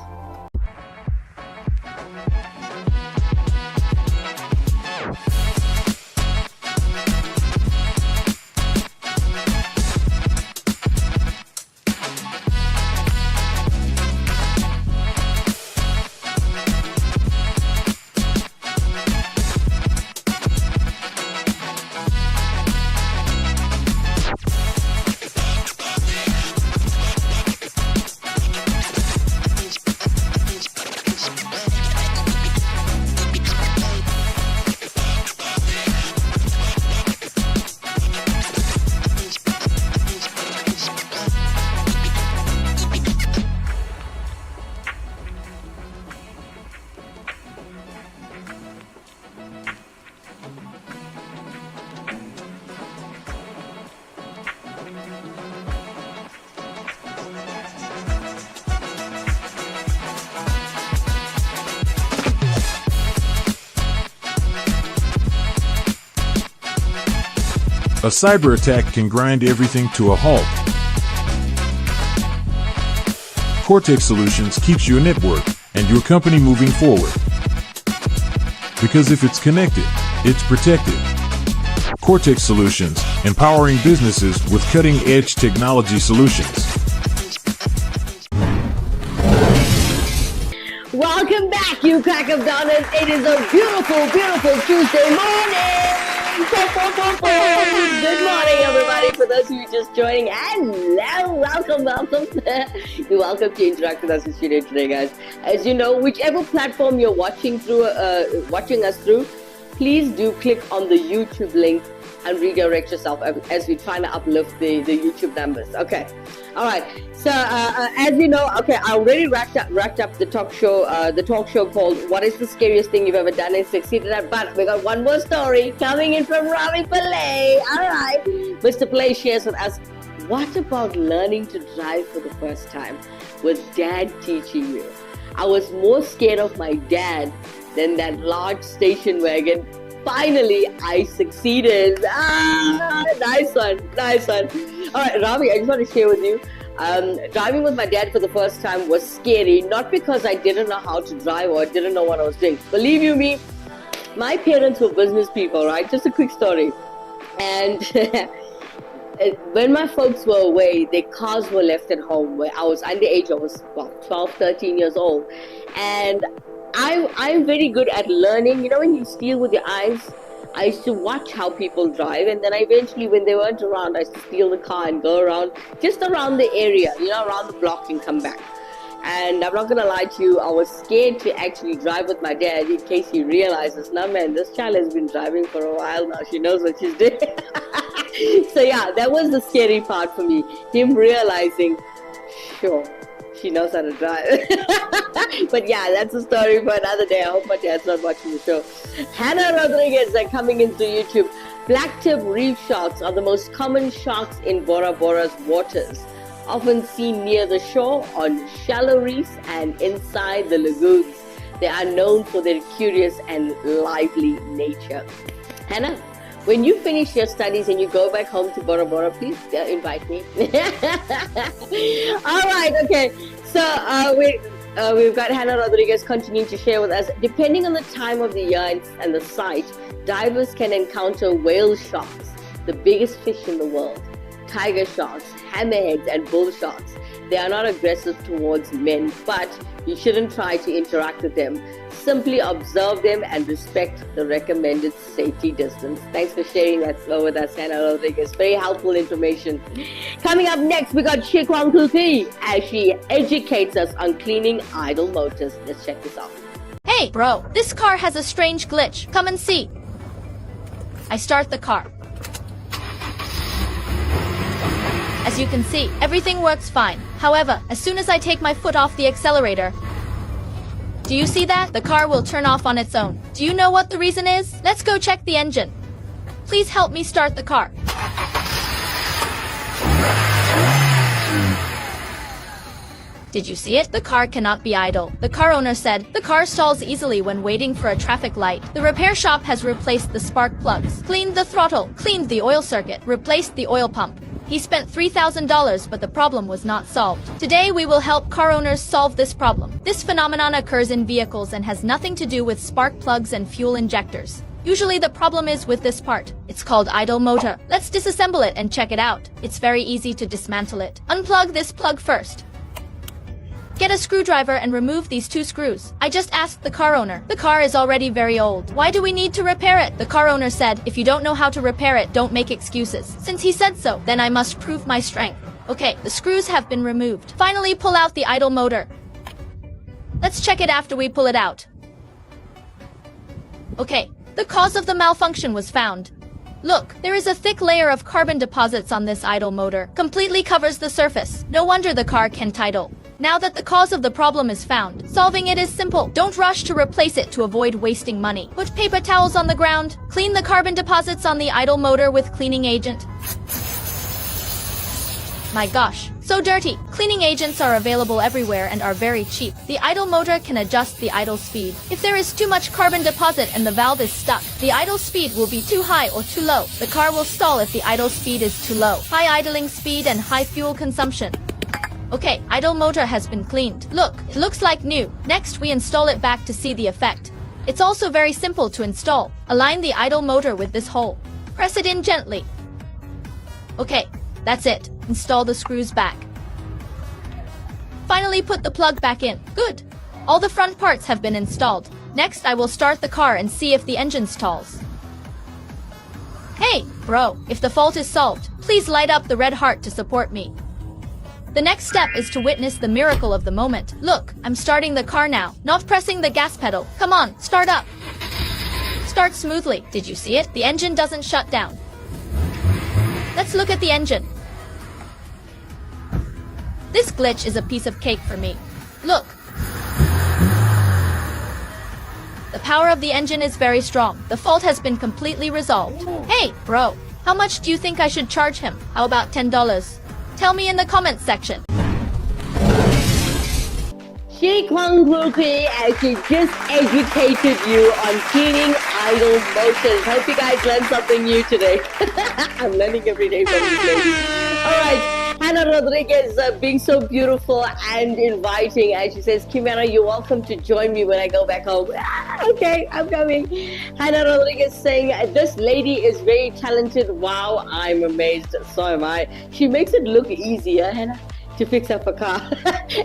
A cyber attack can grind everything to a halt. Cortex Solutions keeps your network and your company moving forward. Because if it's connected, it's protected. Cortex Solutions, empowering businesses with cutting-edge technology solutions. Welcome back, you crack of donuts. It is a beautiful, beautiful Tuesday morning. Good morning, everybody. For those of you just joining, hello, welcome. You're welcome to interact with us in studio today, guys. As you know, whichever platform you're watching us through, please do click on the YouTube link and redirect yourself as we try to uplift the YouTube numbers. Okay. All right. So as you know, okay, I already wrapped up the talk show called "What is the scariest thing you've ever done and succeeded at?" But we got one more story coming in from Ravi Pillai. All right, Mr. Pillai shares with us, what about learning to drive for the first time with Dad teaching you? I was more scared of my dad than that large station wagon. Finally, I succeeded. Nice one. All right, Ravi, I just want to share with you, driving with my dad for the first time was scary, not because I didn't know how to drive or I didn't know what I was doing. Believe you me, my parents were business people, right? Just a quick story. And when my folks were away, their cars were left at home. Where I was underage, I was about 12, 13 years old. And I'm very good at learning. You know, when you steal with your eyes, I used to watch how people drive, and then eventually, when they weren't around, I used to steal the car and go around, just around the area, you know, around the block and come back. And I'm not going to lie to you, I was scared to actually drive with my dad in case he realizes, no man, this child has been driving for a while now, she knows what she's doing. So yeah, that was the scary part for me, him realizing, sure, she knows how to drive. But yeah, that's a story for another day. I hope my dad's not watching the show. Hannah Rodriguez coming into YouTube. Blacktip reef sharks are the most common sharks in Bora Bora's waters, often seen near the shore, on shallow reefs and inside the lagoons. They are known for their curious and lively nature. Hannah, when you finish your studies and you go back home to Bora Bora, please invite me. All right, okay. So we've got Hannah Rodriguez continuing to share with us. Depending on the time of the year and the site, divers can encounter whale sharks, the biggest fish in the world, tiger sharks, hammerheads, and bull sharks. They are not aggressive towards men, but you shouldn't try to interact with them. Simply observe them and respect the recommended safety distance. Thanks for sharing that with us, Hannah Rodriguez. Very helpful information. Coming up next, we got Shikwang Kulpi as she educates us on cleaning idle motors. Let's check this out. Hey, bro, this car has a strange glitch. Come and see. I start the car. As you can see, everything works fine. However, as soon as I take my foot off the accelerator, do you see that? The car will turn off on its own. Do you know what the reason is? Let's go check the engine. Please help me start the car. Did you see it? The car cannot be idle. The car owner said, the car stalls easily when waiting for a traffic light. The repair shop has replaced the spark plugs, cleaned the throttle, cleaned the oil circuit, replaced the oil pump. He spent $3,000, but the problem was not solved. Today, we will help car owners solve this problem. This phenomenon occurs in vehicles and has nothing to do with spark plugs and fuel injectors. Usually the problem is with this part. It's called idle motor. Let's disassemble it and check it out. It's very easy to dismantle it. Unplug this plug first. Get a screwdriver and remove these 2 screws. I just asked the car owner. The car is already very old. Why do we need to repair it? The car owner said, if you don't know how to repair it, don't make excuses. Since he said so, then I must prove my strength. Okay, the screws have been removed. Finally, pull out the idle motor. Let's check it after we pull it out. Okay, the cause of the malfunction was found. Look, there is a thick layer of carbon deposits on this idle motor. Completely covers the surface. No wonder the car can't idle. Now that the cause of the problem is found, solving it is simple. Don't rush to replace it to avoid wasting money. Put paper towels on the ground. Clean the carbon deposits on the idle motor with cleaning agent. My gosh, so dirty. Cleaning agents are available everywhere and are very cheap. The idle motor can adjust the idle speed. If there is too much carbon deposit and the valve is stuck, the idle speed will be too high or too low. The car will stall if the idle speed is too low. High idling speed and high fuel consumption. Okay, idle motor has been cleaned. Look, it looks like new. Next, we install it back to see the effect. It's also very simple to install. Align the idle motor with this hole. Press it in gently. Okay, that's it. Install the screws back. Finally, put the plug back in. Good. All the front parts have been installed. Next, I will start the car and see if the engine stalls. Hey, bro, if the fault is solved, please light up the red heart to support me. The next step is to witness the miracle of the moment. Look, I'm starting the car now, not pressing the gas pedal. Come on, start up. Start smoothly. Did you see it? The engine doesn't shut down. Let's look at the engine. This glitch is a piece of cake for me. Look. The power of the engine is very strong. The fault has been completely resolved. Hey, bro, how much do you think I should charge him? How about $10? Tell me in the comments section. She Kwang Ruki actually just educated you on cleaning idle motors. Hope you guys learned something new today. I'm learning every day from these ladies. Alright, Hannah Rodriguez being so beautiful and inviting. And she says, Kimera, you're welcome to join me when I go back home. Okay, I'm coming. Hannah Rodriguez saying, this lady is very talented. Wow, I'm amazed. So am I. She makes it look easier, Hannah, to fix up a car.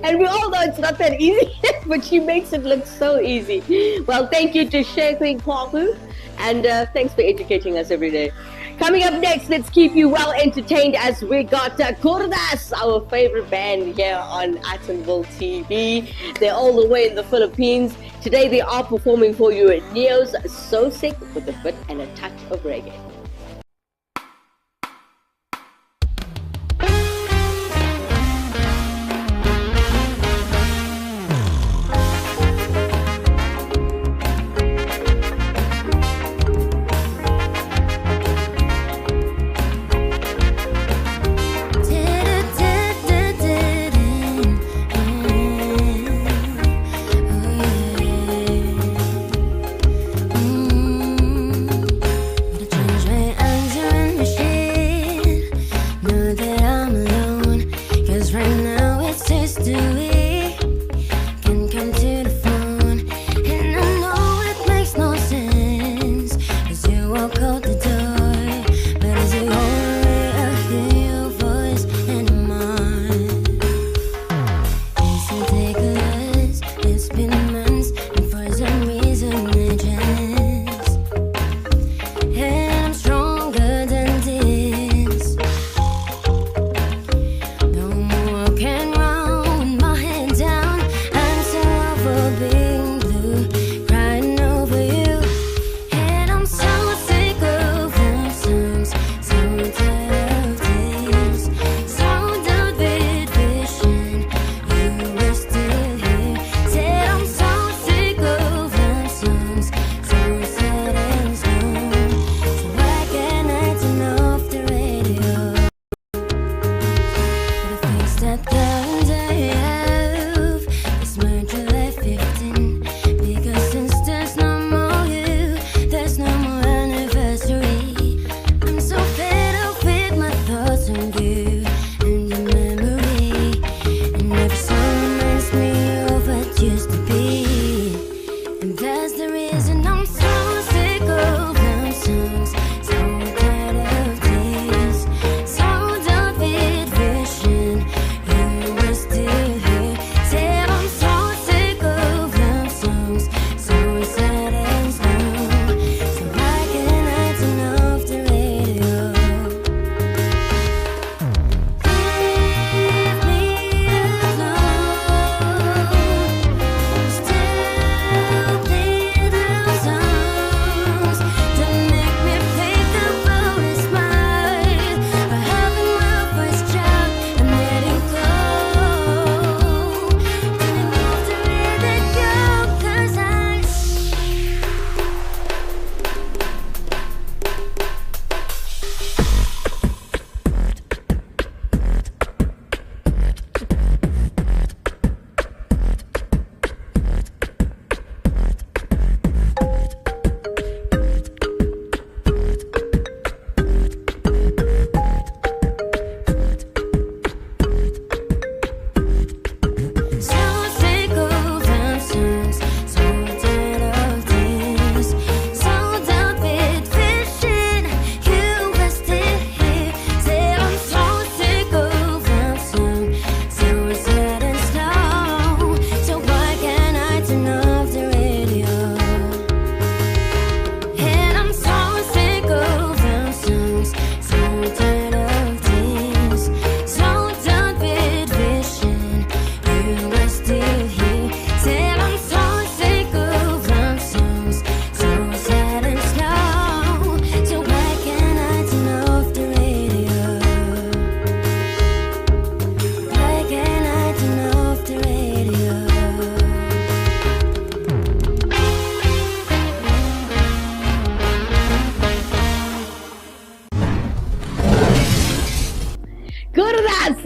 And we all know it's not that easy, but she makes it look so easy. Well, thank you to Sheikh Kwaku, and thanks for educating us every day. Coming up next, let's keep you well entertained as we got Kurdas, our favorite band here on Atomville TV. They're all the way in the Philippines. Today they are performing for you at Neo's So Sick with a bit and a touch of reggae. Change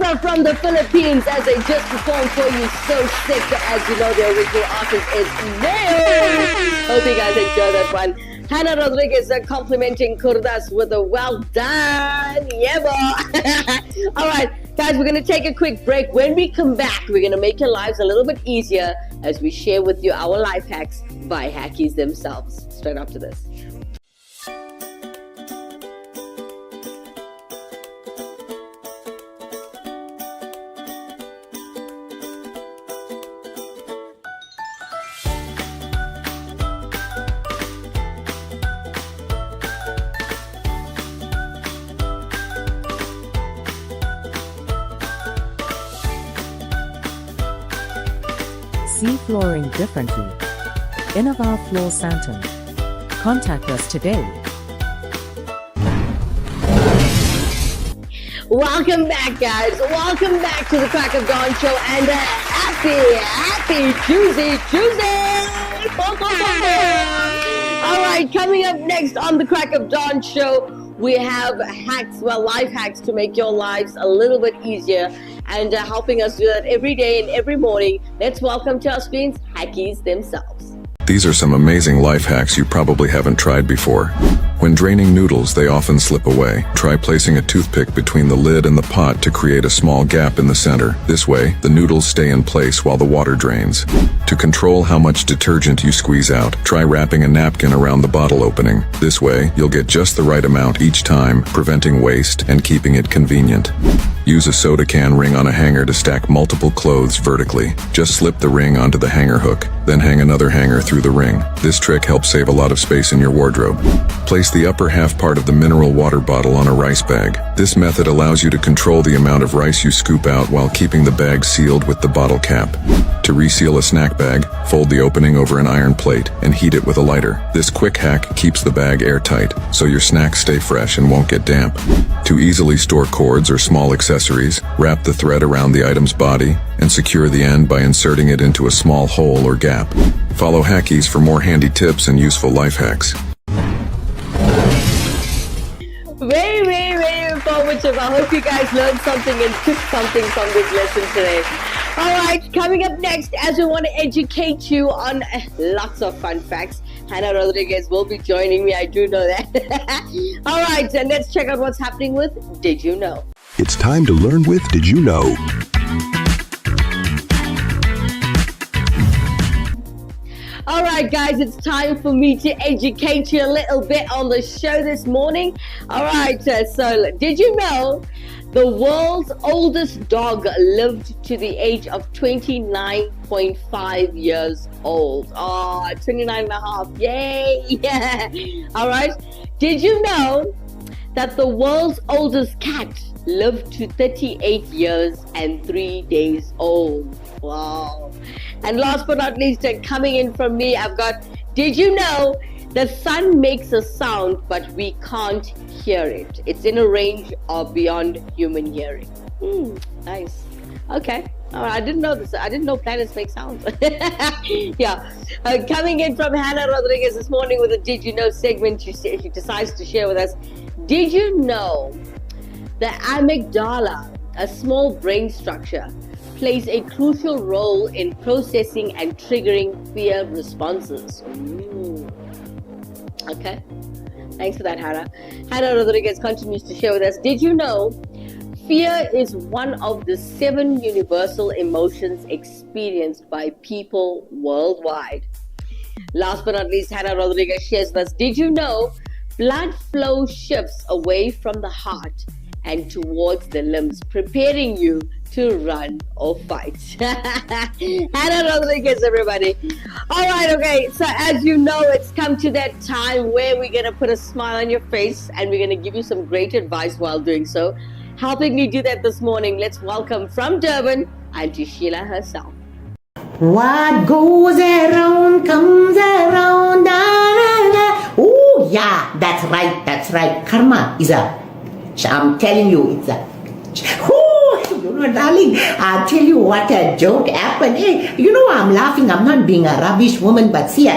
Kimera from the Philippines as they just performed for you So Sick. As you know, the original artist is Nail. Hope you guys enjoy that one. Hannah Rodriguez complimenting Kurdas with a well done. Yeah, boy. All right, guys, we're going to take a quick break. When we come back, we're going to make your lives a little bit easier as we share with you our life hacks by hackies themselves. Straight after this. See flooring differently. Innova Floor Santon. Contact us today. Welcome back, guys. Welcome back to the Crack of Dawn show and a happy Tuesday. All right, coming up next on the Crack of Dawn show, we have life hacks to make your lives a little bit easier and helping us do that every day and every morning. Let's welcome to our screens hackies themselves. These are some amazing life hacks you probably haven't tried before. When draining noodles, they often slip away. Try placing a toothpick between the lid and the pot to create a small gap in the center. This way, the noodles stay in place while the water drains. To control how much detergent you squeeze out, try wrapping a napkin around the bottle opening. This way, you'll get just the right amount each time, preventing waste and keeping it convenient. Use a soda can ring on a hanger to stack multiple clothes vertically. Just slip the ring onto the hanger hook, then hang another hanger through the ring. This trick helps save a lot of space in your wardrobe. Place the upper half part of the mineral water bottle on a rice bag. This method allows you to control the amount of rice you scoop out while keeping the bag sealed with the bottle cap. To reseal a snack bag, fold the opening over an iron plate and heat it with a lighter. This quick hack keeps the bag airtight, so your snacks stay fresh and won't get damp. To easily store cords or small accessories, wrap the thread around the item's body and secure the end by inserting it into a small hole or gap. Follow Hackies for more handy tips and useful life hacks. Very informative. I hope you guys learned something and took something from this lesson today. All right, coming up next, as we want to educate you on lots of fun facts, Hannah Rodriguez will be joining me. I do know that. All right, and let's check out what's happening with Did You Know? It's time to learn with Did You Know? All right, guys, it's time for me to educate you a little bit on the show this morning. All right, so did you know the world's oldest dog lived to the age of 29.5 years old? Oh, 29 and a half. Yay! Yeah. All right. Did you know that the world's oldest cat lived to 38 years and 3 days old? Wow. And last but not least, coming in from me, I've got, did you know the sun makes a sound, but we can't hear it? It's in a range of beyond human hearing. Nice. Okay. All right. I didn't know this. I didn't know planets make sounds. Yeah. Coming in from Hannah Rodriguez this morning with a Did You Know segment, she decides to share with us. Did you know the amygdala, a small brain structure, plays a crucial role in processing and triggering fear responses? Okay. Thanks for that, Hannah. Hannah Rodriguez continues to share with us. Did you know fear is one of the 7 universal emotions experienced by people worldwide? Last but not least, Hannah Rodriguez shares with us. Did you know blood flow shifts away from the heart and towards the limbs, preparing you to run or fight? Hannah Rodriguez, everybody. All right, okay. So as you know, it's come to that time where we're going to put a smile on your face and we're going to give you some great advice while doing so. Helping me do that this morning, let's welcome from Durban, Auntie Sheila herself. What goes around comes around. Oh, yeah, that's right. Karma is I'm telling you, it's you know, darling, I'll tell you what a joke happened. Hey, you know, I'm laughing. I'm not being a rubbish woman, but see,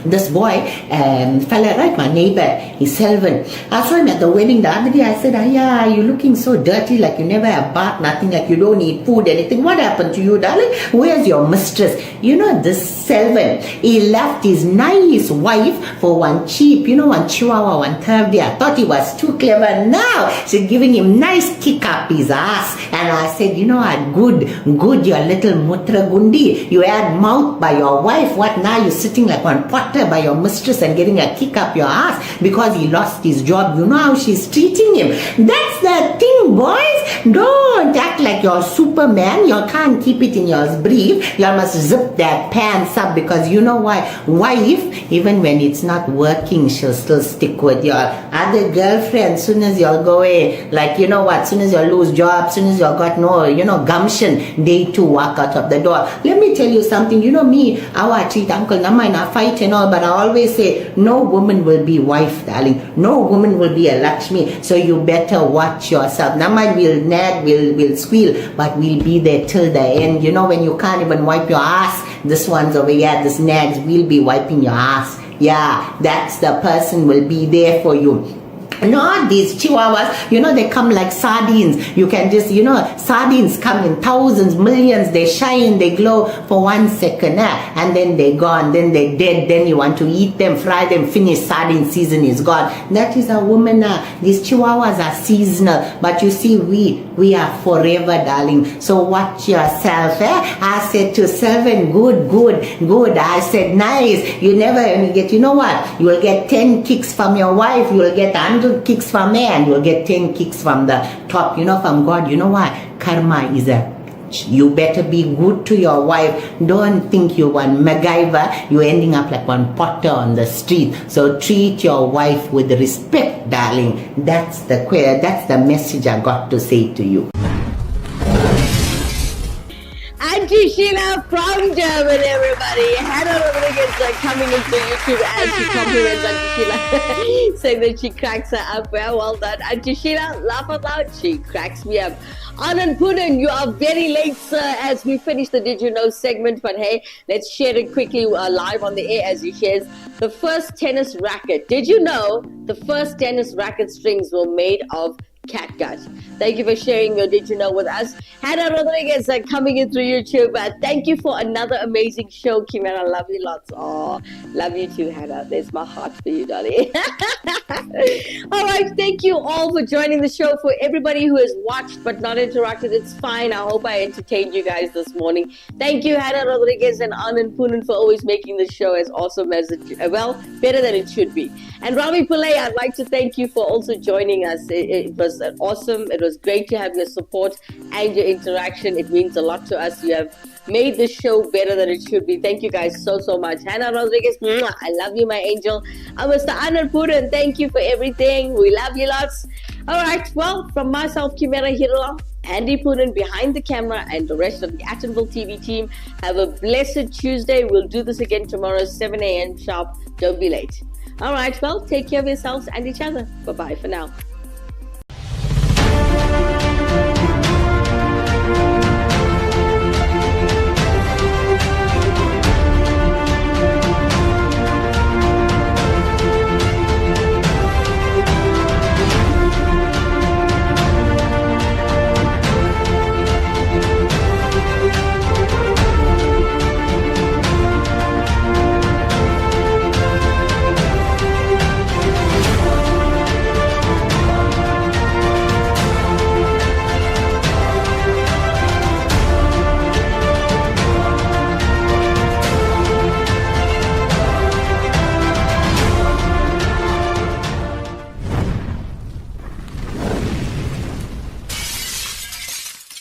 this boy, fella, right, my neighbor, he's Selvin. I saw him at the wedding the other day. I said, yeah, you're looking so dirty, like you never have bath, nothing, like you don't eat food, anything. What happened to you, darling? Where's your mistress? You know, this Selvin, he left his nice wife for one cheap, one chihuahua, one Thursday. I thought he was too clever. Now she's giving him nice kick up his ass. And I said, what, good, your little mutra gundi. You had mouth by your wife. What now? You're sitting like one pot by your mistress and getting a kick up your ass because he lost his job. You know how she's treating him. That's the thing, boys. Don't act like you're Superman. You can't keep it in your brief. You must zip that pants up because you know why? Wife, even when it's not working, she'll still stick with your other girlfriend. Soon as you'll go away, like soon as you lose job, soon as you got no, gumption, they too walk out of the door. Let me tell you something. Me, how I treat Uncle Nama in a fight and all, but I always say, no woman will be wife, darling. No woman will be a Lakshmi. So you better watch yourself. Nama will nag, will squeal, but we'll be there till the end. When you can't even wipe your ass, this one's over here, this nags will be wiping your ass. Yeah, that's the person will be there for you. Not these chihuahuas, they come like sardines. You can just, sardines come in thousands, millions. They shine, they glow for 1 second, and then they're gone, then they're dead. Then you want to eat them, fry them, finish, sardine season is gone. That is a woman. These chihuahuas are seasonal, but you see, we are forever, darling. So watch yourself. I said to Selvin, good. I said, nice. You never get, you know what? You will get 10 kicks from your wife. You will get 100 kicks from me, and you'll get 10 kicks from the top, from God. You know what? Karma is you better be good to your wife. Don't think you're one MacGyver. You're ending up like one Potter on the street. So treat your wife with respect, darling. That's the message I got to say to you. Auntie Sheila from Germany, everybody. Hannah Rodriguez coming into YouTube and she compliments Auntie Sheila, saying that she cracks her up. Well done, Auntie Sheila. Laugh out loud. She cracks me up. Anand Punan, you are very late, sir, as we finish the Did You Know segment. But hey, let's share it quickly live on the air as he shares the first tennis racket. Did you know the first tennis racket strings were made of catgut? Thank you for sharing your Did You Know with us. Hannah Rodriguez coming in through YouTube. Thank you for another amazing show, Kimera. Love you lots. Oh, love you too, Hannah. There's my heart for you, darling. All right, thank you all for joining the show. For everybody who has watched but not interacted, it's fine. I hope I entertained you guys this morning. Thank you, Hannah Rodriguez and Anand Punan, for always making the show as awesome as it, better than it should be. And Rami Pillay, I'd like to thank you for also joining us. It was awesome. It was great to have your support and your interaction. It means a lot to us. You have made this show better than it should be. Thank you guys so much. Hannah Rodriguez, I love you, my angel. Mr. Anand Puran, thank you for everything. We love you lots. All right, well, from myself, Kimera, Heeralal, Andy Puran behind the camera, and the rest of the Attenville TV team, have a blessed Tuesday. We'll do this again tomorrow, 7 a.m. sharp. Don't be late. All right, well, take care of yourselves and each other. Bye-bye for now.